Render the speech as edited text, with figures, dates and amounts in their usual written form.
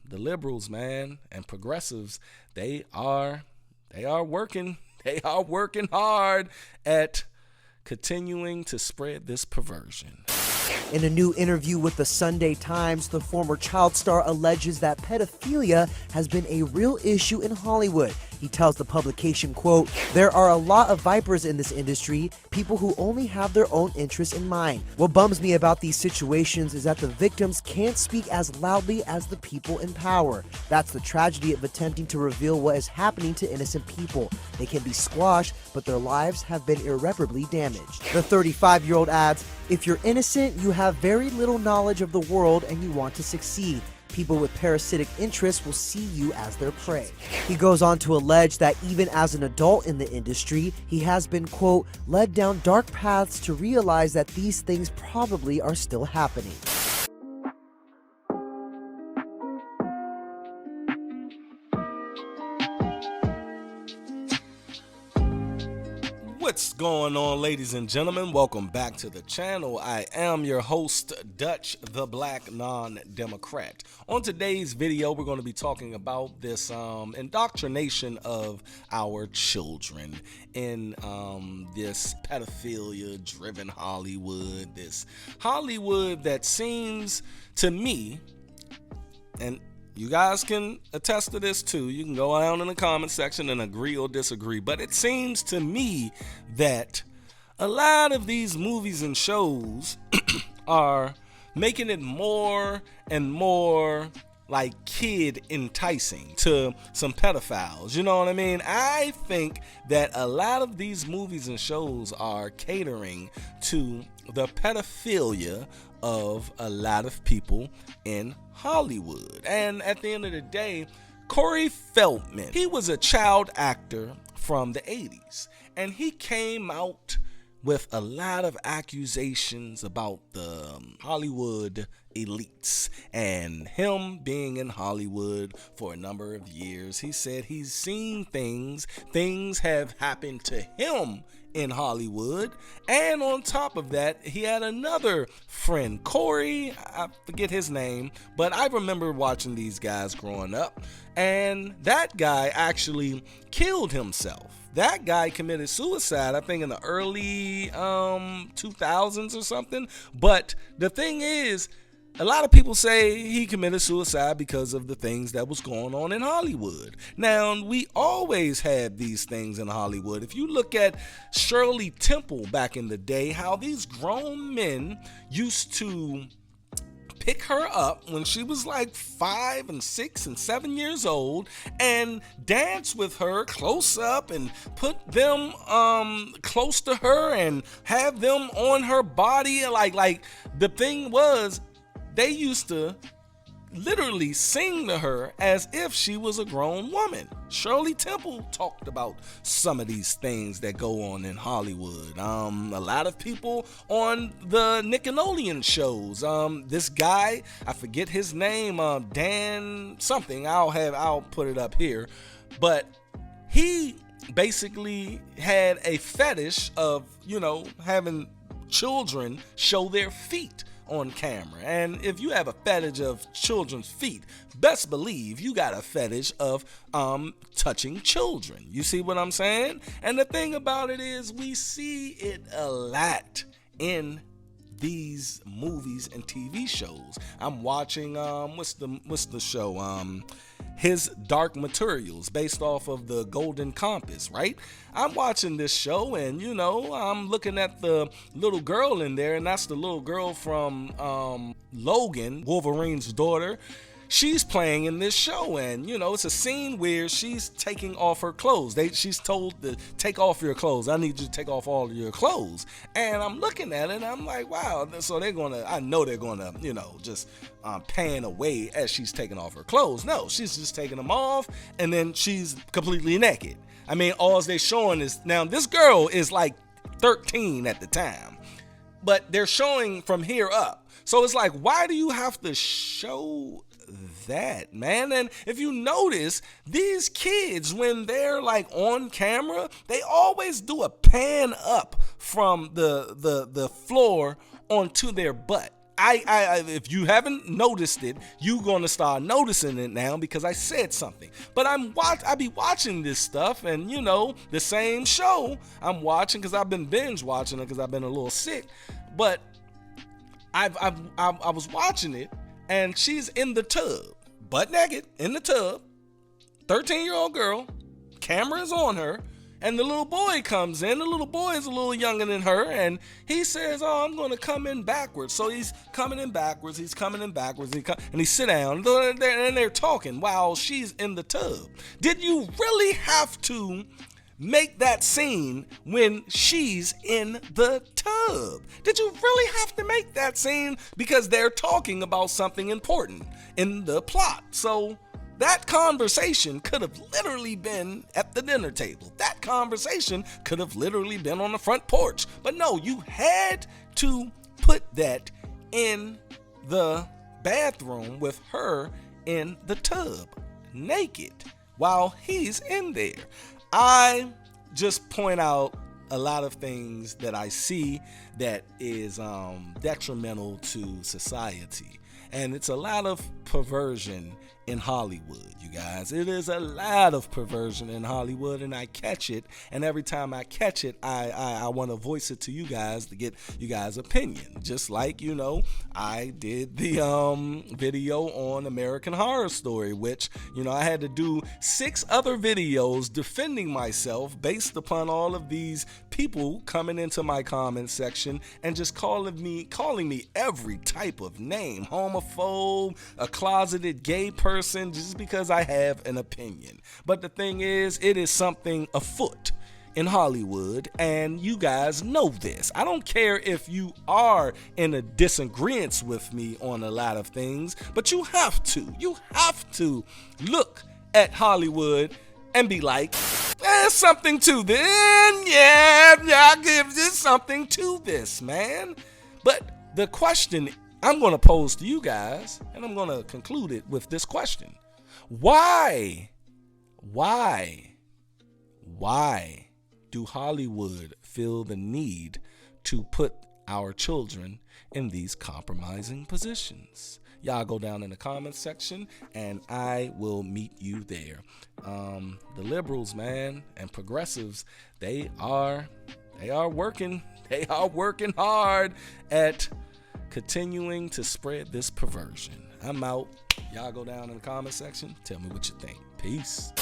the liberals, man, and progressives, they are working. They are working hard at continuing to spread this perversion. In a new interview with the Sunday Times, the former child star alleges that pedophilia has been a real issue in Hollywood. He tells the publication, quote, "There are a lot of vipers in this industry, people who only have their own interests in mind. What bums me about these situations is that the victims can't speak as loudly as the people in power. That's the tragedy of attempting to reveal what is happening to innocent people. They can be squashed, but their lives have been irreparably damaged." The 35-year-old adds, "If you're innocent, you have very little knowledge of the world and you want to succeed. People with parasitic interests will see you as their prey." He goes on to allege that even as an adult in the industry, he has been, quote, "led down dark paths to realize that these things probably are still happening." What's going on, ladies and gentlemen? Welcome back to the channel. I am your host, Dutch the Black Non-Democrat. On today's video, we're going to be talking about this indoctrination of our children in this pedophilia-driven Hollywood. This Hollywood that seems to me, and you guys can attest to this too. You can go down in the comment section and agree or disagree. But it seems to me that a lot of these movies and shows are making it more and more like kid enticing to some pedophiles. You know what I mean? I think that a lot of these movies and shows are catering to the pedophilia of a lot of people in Hollywood. And at the end of the day, Corey Feldman, he was a child actor from the 80s, and he came out with a lot of accusations about the Hollywood elites and him being in Hollywood for a number of years. He said he's seen things have happened to him in Hollywood, and on top of that, he had another friend, Corey, I forget his name, but I remember watching these guys growing up, and that guy actually killed himself. That guy committed suicide, I think in the early 2000s or something. But the thing is, a lot of people say he committed suicide because of the things that was going on in Hollywood. Now, we always had these things in Hollywood. If you look at Shirley Temple back in the day, how these grown men used to pick her up when she was like 5 and 6 and 7 years old and dance with her close up and put them close to her and have them on her body. Like the thing was, they used to literally sing to her as if she was a grown woman. Shirley Temple talked about some of these things that go on in Hollywood. A lot of people on the Nickelodeon shows. This guy, I forget his name, Dan something. I'll put it up here, but he basically had a fetish of, having children show their feet on camera. And if you have a fetish of children's feet, best believe you got a fetish of touching children. You see what I'm saying? And the thing about it is, we see it a lot in these movies and TV shows. I'm watching what's the show? His Dark Materials, based off of the Golden Compass, right? I'm watching this show, and I'm looking at the little girl in there, and that's the little girl from Logan, Wolverine's daughter. She's playing in this show, and it's a scene where she's taking off her clothes. She's told to take off your clothes. I need you to take off all of your clothes. And I'm looking at it, and I'm like, wow. So I know they're gonna, just pan away as she's taking off her clothes. No, she's just taking them off, and then she's completely naked. I mean, all they're showing is, now this girl is like 13 at the time, but they're showing from here up. So it's like, why do you have to show that, man? And if you notice, these kids, when they're like on camera, they always do a pan up from the floor onto their butt. if you haven't noticed it, you're gonna start noticing it now because I said something. But I be watching this stuff, and you know, the same show I'm watching because I've been binge watching it because I've been a little sick. But I was watching it, and she's in the tub, butt naked in the tub, 13-year-old girl. Camera is on her. And the little boy comes in. The little boy is a little younger than her, and he says, "Oh, I'm going to come in backwards." So he's coming in backwards. He's coming in backwards. And he sit down, and they're talking while she's in the tub. Did you really have to make that scene when she's in the tub? Did you really have to make that scene because they're talking about something important in the plot? So that conversation could have literally been at the dinner table. That conversation could have literally been on the front porch. But no, you had to put that in the bathroom with her in the tub, naked, while he's in there. I just point out a lot of things that I see that is detrimental to society. And it's a lot of perversion in Hollywood, you guys. It is a lot of perversion in Hollywood, and I catch it. And every time I catch it, I want to voice it to you guys to get you guys' opinion. Just like, you know, I did the video on American Horror Story, which, you know, I had to do 6 other videos defending myself based upon all of these people coming into my comment section and just calling me every type of name, homophobe, a closeted gay person, just because I have an opinion. But the thing is, it is something afoot in Hollywood, and you guys know this. I don't care if you are in a disagreement with me on a lot of things, but you have to look at Hollywood and be like, there's something to this. Yeah, I give this something to this, man. But the question I'm going to pose to you guys, and I'm going to conclude it with this question. Why do Hollywood feel the need to put our children in these compromising positions? Y'all go down in the comments section, and I will meet you there. The liberals, man, and progressives, they are working. They are working hard at continuing to spread this perversion. I'm out. Y'all go down in the comment section. Tell me what you think. Peace.